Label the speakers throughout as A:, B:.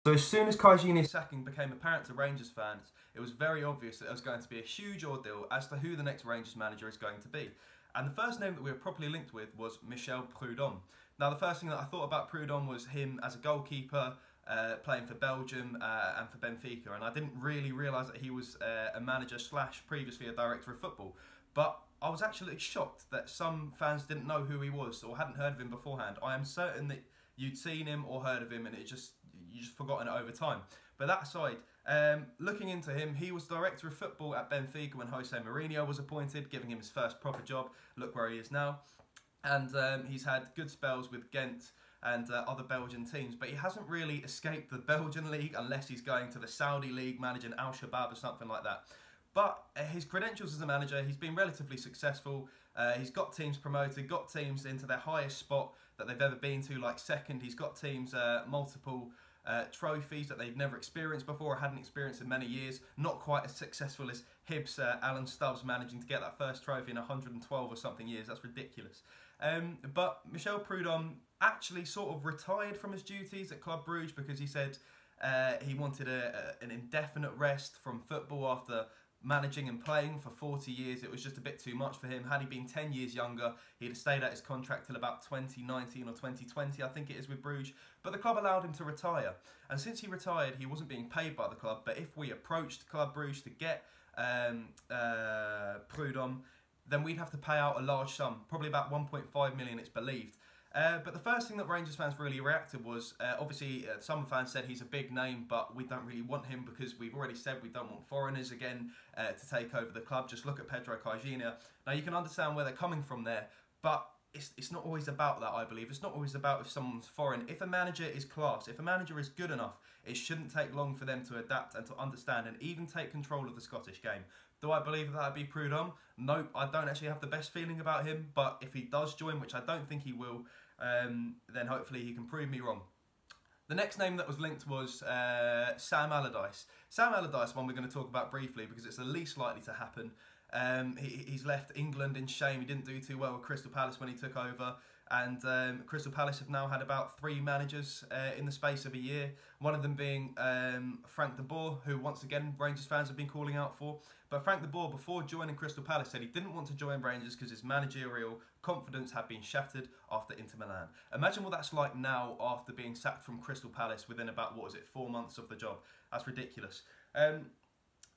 A: So as soon as Kaijini's sacking became apparent to Rangers fans, it was very obvious that there was going to be a huge ordeal as to who the next Rangers manager is going to be. And the first name that we were properly linked with was Michel Prudhomme. Now the first thing that I thought about Prudhomme was him as a goalkeeper, playing for Belgium and for Benfica, and I didn't really realise that he was a manager slash previously a director of football. But I was actually shocked that some fans didn't know who he was or hadn't heard of him beforehand. I am certain that you'd seen him or heard of him and you just forgotten it over time. But that aside, looking into him, he was director of football at Benfica when Jose Mourinho was appointed, giving him his first proper job. Look where he is now. And he's had good spells with Ghent and other Belgian teams, but he hasn't really escaped the Belgian league unless he's going to the Saudi league managing Al Shabab or something like that. But his credentials as a manager, he's been relatively successful. He's got teams promoted, got teams into their highest spot that they've ever been to, like second. He's got teams multiple trophies that they've never experienced before or hadn't experienced in many years. Not quite as successful as Hibs' Alan Stubbs managing to get that first trophy in 112 or something years. That's ridiculous. But Michel Prudhomme actually sort of retired from his duties at Club Brugge because he said he wanted an indefinite rest from football after managing and playing for 40 years. It was just a bit too much for him. Had he been 10 years younger, he'd have stayed at his contract till about 2019 or 2020, I think it is, with Bruges. But the club allowed him to retire. And since he retired, he wasn't being paid by the club. But if we approached Club Brugge to get Prudhomme, then we'd have to pay out a large sum, probably about 1.5 million, it's believed. But the first thing that Rangers fans really reacted was, obviously, some fans said he's a big name, but we don't really want him because we've already said we don't want foreigners again to take over the club. Just look at Pedro Caixinha. Now, you can understand where they're coming from there, but it's not always about that, I believe. It's not always about if someone's foreign. If a manager is class, if a manager is good enough, it shouldn't take long for them to adapt and to understand and even take control of the Scottish game. Do I believe that would be Prudhomme? Nope, I don't actually have the best feeling about him, but if he does join, which I don't think he will, then hopefully he can prove me wrong. The next name that was linked was Sam Allardyce. Sam Allardyce, one we're going to talk about briefly because it's the least likely to happen. He's left England in shame. He didn't do too well with Crystal Palace when he took over. And Crystal Palace have now had about 3 managers in the space of a year. One of them being Frank de Boer, who once again Rangers fans have been calling out for. But Frank de Boer, before joining Crystal Palace, said he didn't want to join Rangers because his managerial confidence had been shattered after Inter Milan. Imagine what that's like now after being sacked from Crystal Palace within about, 4 months of the job. That's ridiculous.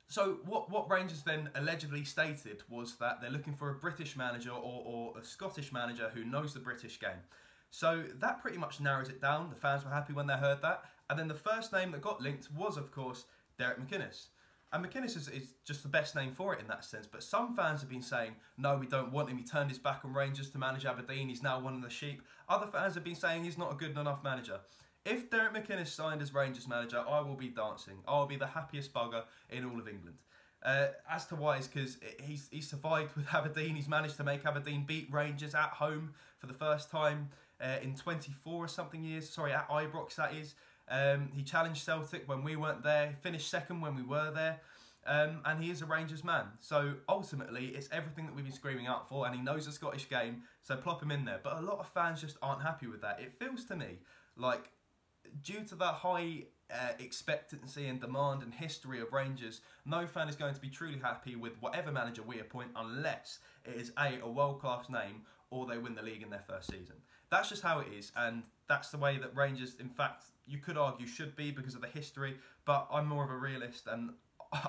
A: So what Rangers then allegedly stated was that they're looking for a British manager or a Scottish manager who knows the British game. So that pretty much narrows it down. The fans were happy when they heard that. And then the first name that got linked was, of course, Derek McInnes. And McInnes is just the best name for it in that sense. But some fans have been saying, no, we don't want him. He turned his back on Rangers to manage Aberdeen. He's now one of the sheep. Other fans have been saying he's not a good enough manager. If Derek McInnes signed as Rangers manager, I will be dancing. I will be the happiest bugger in all of England. As to why, is because he's survived with Aberdeen. He's managed to make Aberdeen beat Rangers at home for the first time in 24 or something years. Sorry, at Ibrox, that is. He challenged Celtic when we weren't there. He finished second when we were there. And he is a Rangers man. So ultimately, it's everything that we've been screaming out for, and he knows the Scottish game, so plop him in there. But a lot of fans just aren't happy with that. It feels to me like, due to the high expectancy and demand and history of Rangers, no fan is going to be truly happy with whatever manager we appoint unless it is a world-class name or they win the league in their first season. That's just how it is, and that's the way that Rangers, in fact, you could argue should be because of the history, but I'm more of a realist and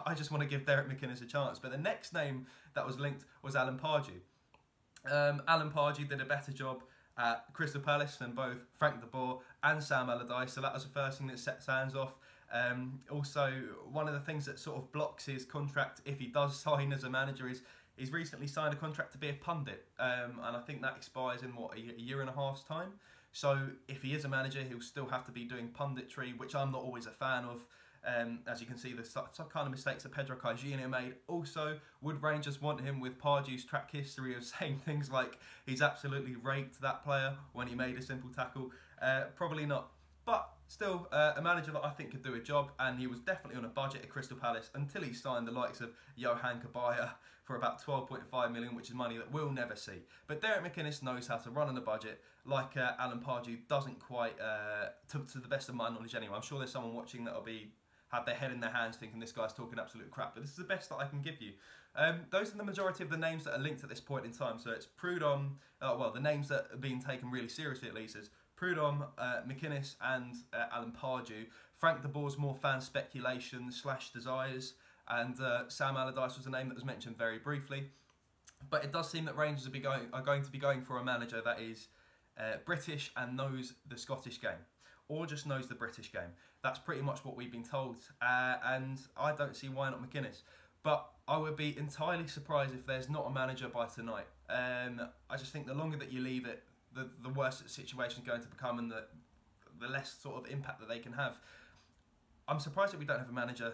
A: I just want to give Derek McInnes a chance. But the next name that was linked was Alan Pardew. Alan Pardew did a better job at Crystal Palace than both Frank de Boer and Sam Allardyce, so that was the first thing that set Sands off. Also, one of the things that sort of blocks his contract if he does sign as a manager is he's recently signed a contract to be a pundit, and I think that expires in what, a year and a half's time. So if he is a manager, he'll still have to be doing punditry, which I'm not always a fan of. As you can see, the kind of mistakes that Pedro Caixinha made. Also, would Rangers want him with Pardew's track history of saying things like he's absolutely raped that player when he made a simple tackle? Probably not. But Still, a manager that I think could do a job, and he was definitely on a budget at Crystal Palace until he signed the likes of Johan Kabaya for about 12.5 million, which is money that we'll never see. But Derek McInnes knows how to run on a budget, like Alan Pardew doesn't quite, to the best of my knowledge anyway. I'm sure there's someone watching that'll had their head in their hands thinking this guy's talking absolute crap, but this is the best that I can give you. Those are the majority of the names that are linked at this point in time. So it's Prudhomme, the names that are being taken really seriously at least is Prudhomme, McInnes and Alan Pardew. Frank de Boer's more fan speculation / desires, and Sam Allardyce was a name that was mentioned very briefly. But it does seem that Rangers are going to be going for a manager that is British and knows the Scottish game, or just knows the British game. That's pretty much what we've been told, and I don't see why not McInnes. But I would be entirely surprised if there's not a manager by tonight. I just think the longer that you leave it, the worse the situation's going to become, and the less sort of impact that they can have. I'm surprised that we don't have a manager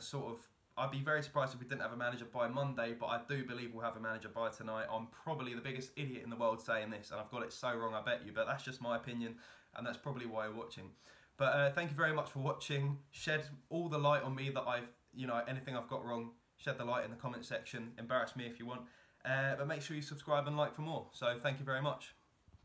A: I'd be very surprised if we didn't have a manager by Monday, but I do believe we'll have a manager by tonight. I'm probably the biggest idiot in the world saying this, and I've got it so wrong, I bet you, but that's just my opinion, and that's probably why you're watching. But thank you very much for watching. Shed all the light on me that anything I've got wrong, shed the light in the comment section. Embarrass me if you want. But make sure you subscribe and like for more. So thank you very much.